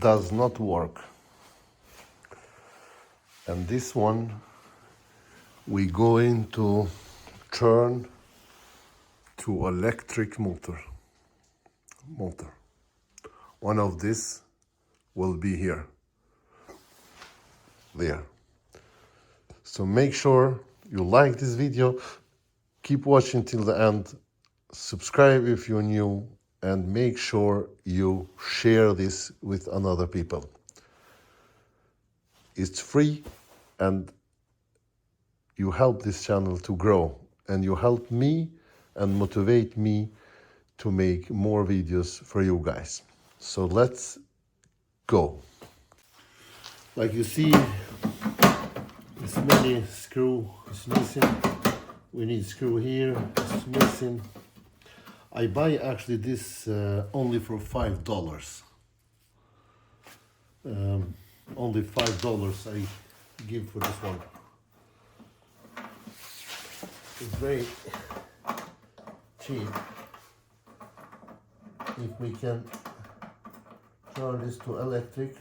does not work. And this one we going to turn to electric motor. One of this will be here, there. So make sure you like this video, keep watching till the end, subscribe if you're new, and make sure you share this with another people. It's free and you help this channel to grow, and you help me and motivate me to make more videos for you guys. So let's go. Like you see, this many screw is missing. We need screw here, it's missing. I buy actually this only for $5. Only $5 I give for this one. It's very cheap. If we can turn this to electric,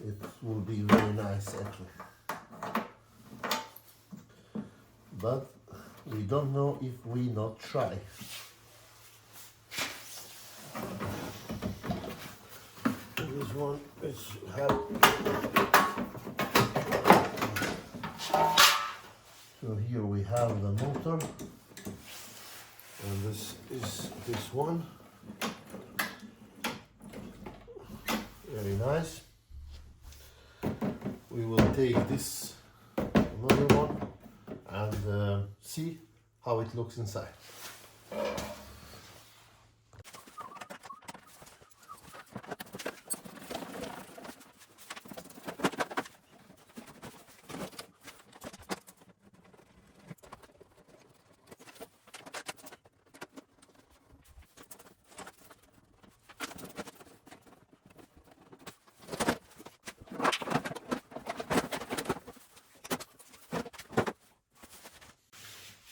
it will be very nice actually. But we don't know if we not try. This one is so here we have the motor, and this is this one. Very nice. We will take this another one and see how it looks inside.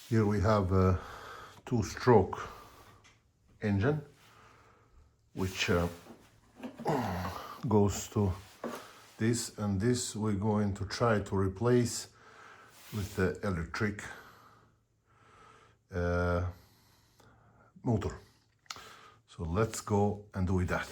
Here we have a two-stroke engine, which goes to this, and this we're going to try to replace with the electric motor. So let's go and do that.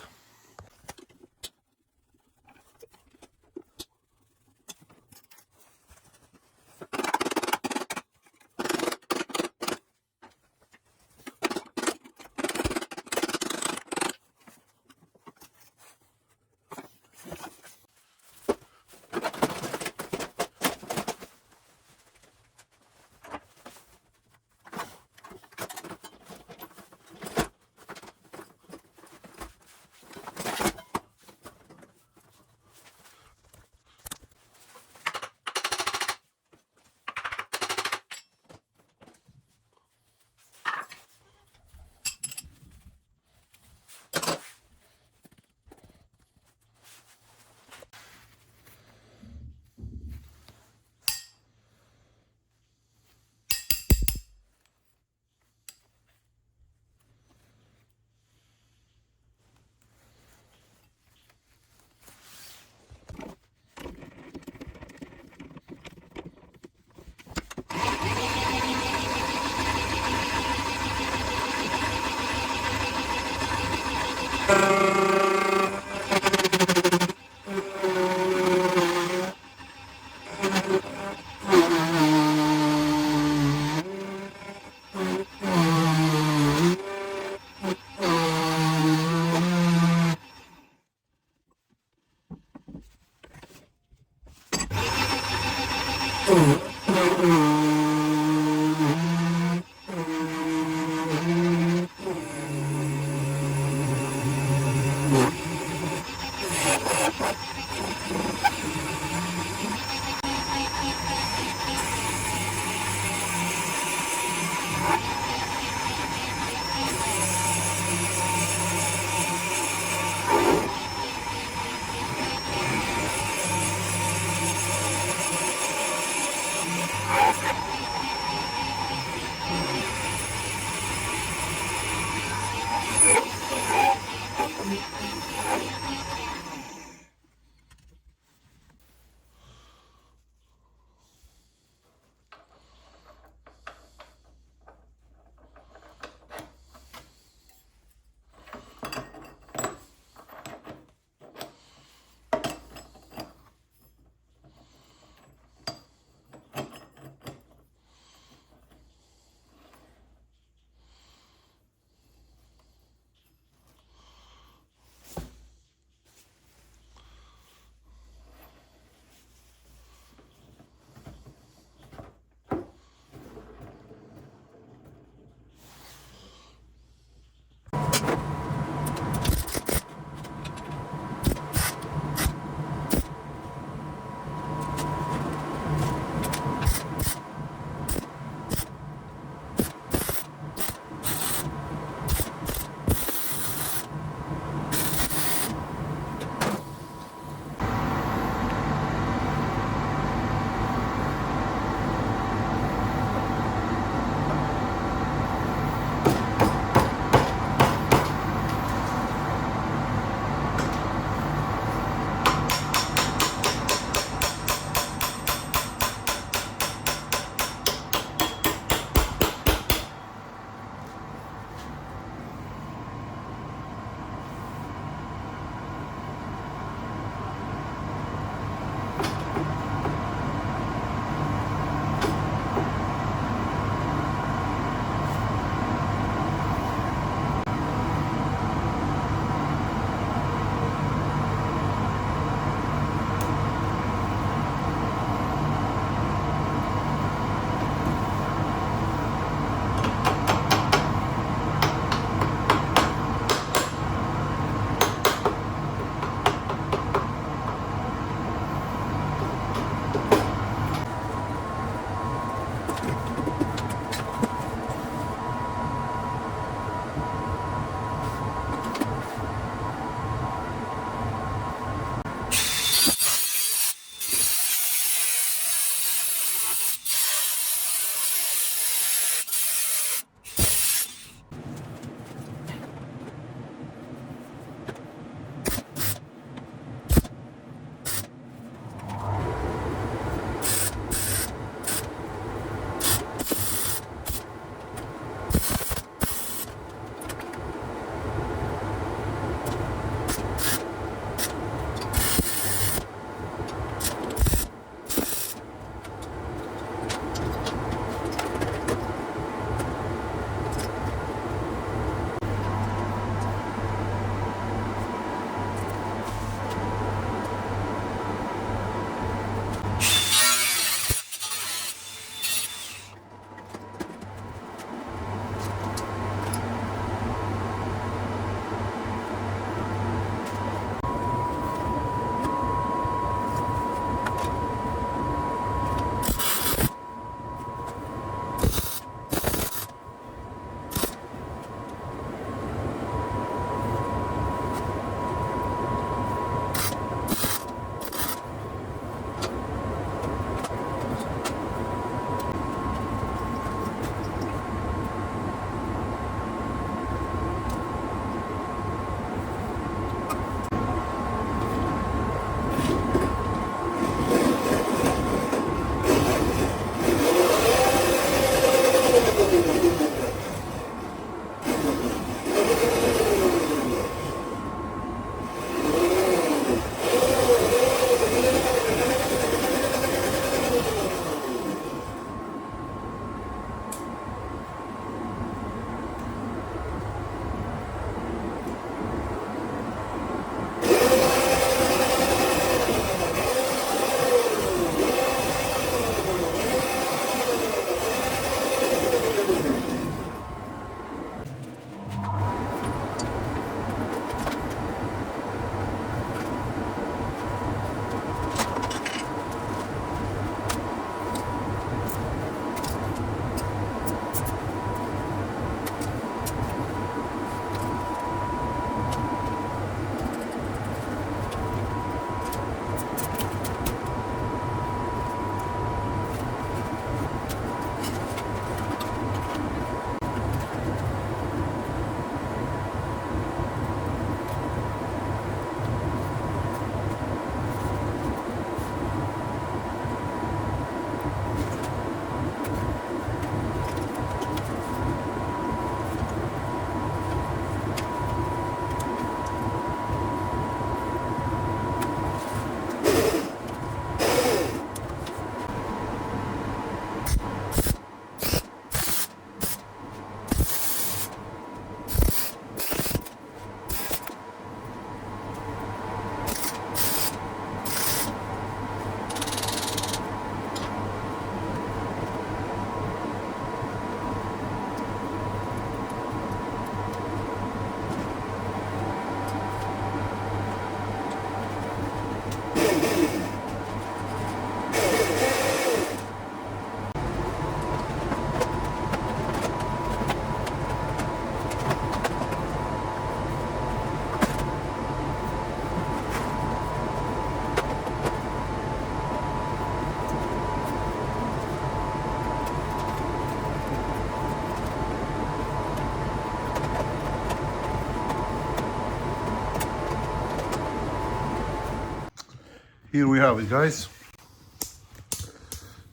Here we have it, guys.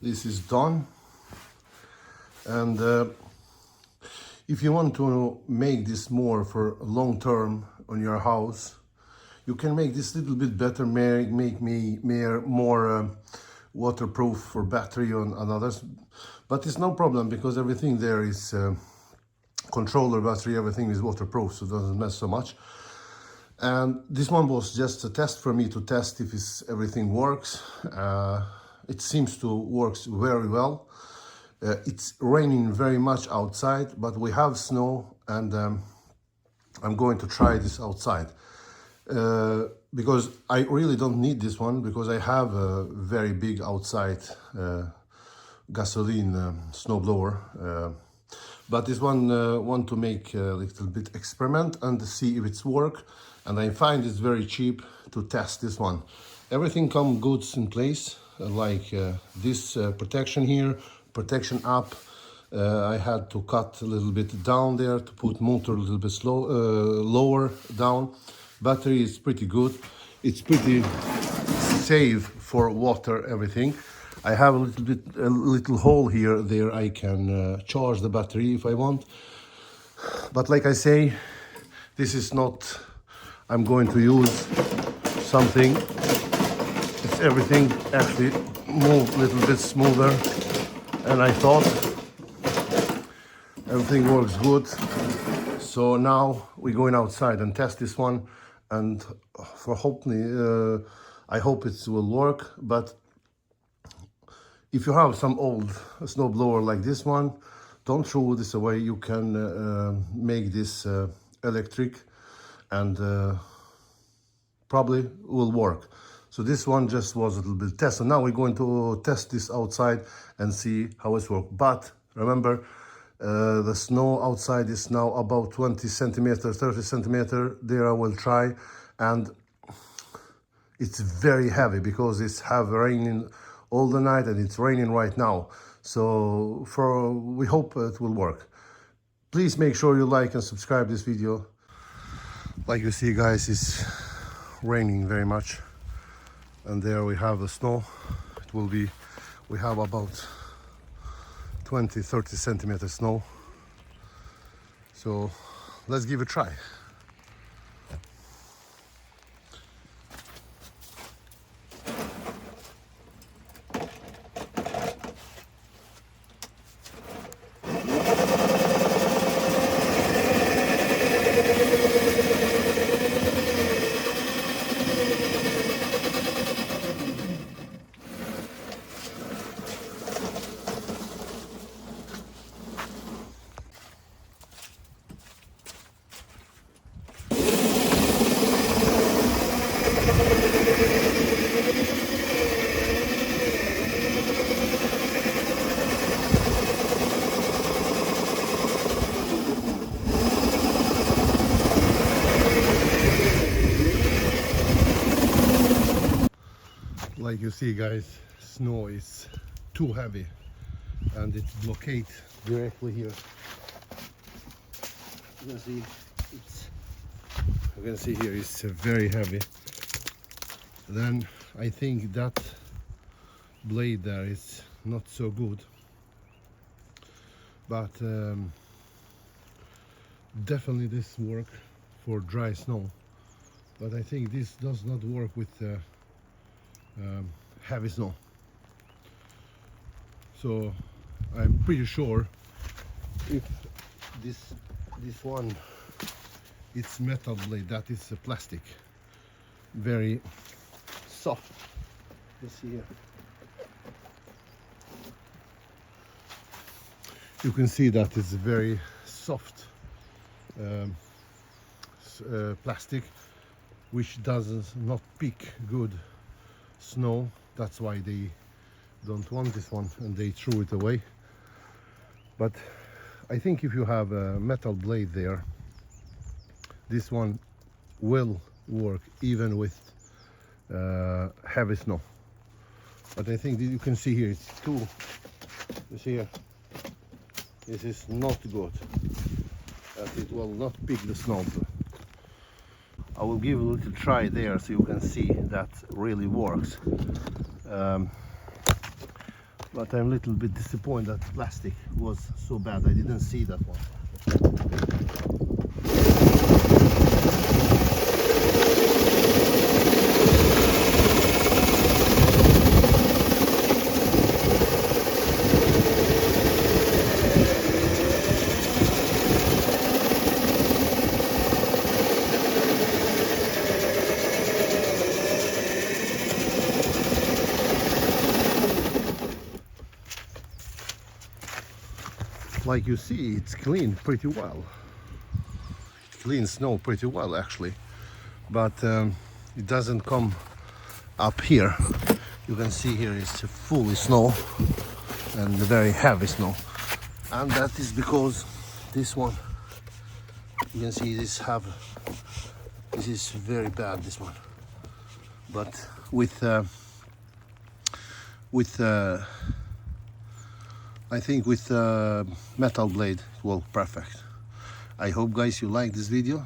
This is done. And if you want to make this more for long term on your house, you can make this little bit better, make me more waterproof for battery and others. But it's no problem because everything there is controller battery, everything is waterproof, so it doesn't mess so much. And this one was just a test for me to test if everything works. It seems to work very well. It's raining very much outside, but we have snow, and I'm going to try this outside. Because I really don't need this one, because I have a very big outside gasoline snowblower. But this one want to make a little bit experiment and see if it's work. And I find it's very cheap to test this one. Everything comes goods in place, like this protection here, protection up. I had to cut a little bit down there to put motor a little bit lower down. Battery is pretty good. It's pretty safe for water, everything. I have a little hole here. There I can charge the battery if I want. But like I say, this is not. I'm going to use something. It's everything actually moved a little bit smoother, and I thought everything works good. So now we're going outside and test this one, and for hopefully, I hope it will work. But if you have some old snowblower like this one, don't throw this away. You can make this electric, and probably will work. So this one just was a little bit test. So now we're going to test this outside and see how it's work. But remember, the snow outside is now about 20 centimeters, 30 centimeters. There I will try, and it's very heavy because it's have raining all the night, and it's raining right now. So we hope it will work. Please make sure you like and subscribe this video. Like you see, guys, it's raining very much, and there we have the snow. It will be, we have about 20-30 centimeters snow. So let's give it a try. Like you see, guys, snow is too heavy, and it's blockade directly here. You can see here it's very heavy. Then I think that blade there is not so good, but definitely this work for dry snow. But I think this does not work with heavy snow. So I'm pretty sure if this one, it's metal blade, that is a plastic, very soft. You see here, you can see that it's very soft plastic, which does not pick good snow. That's why they don't want this one, and they threw it away. But I think if you have a metal blade there, this one will work even with heavy snow. But I think that you can see here, it's too, you see here, this is not good, that it will not pick the snow. I will give a little try there so you can see that really works. But I'm a little bit disappointed that plastic was so bad. I didn't see that one. Like you see, it's cleaned pretty well. It cleans snow pretty well actually, but it doesn't come up here. You can see here it's fully snow and very heavy snow, and that is because this one, you can see this is very bad, this one. But with I think with metal blade it will perfect. I hope guys you like this video,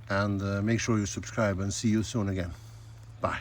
and make sure you subscribe, and see you soon again. Bye.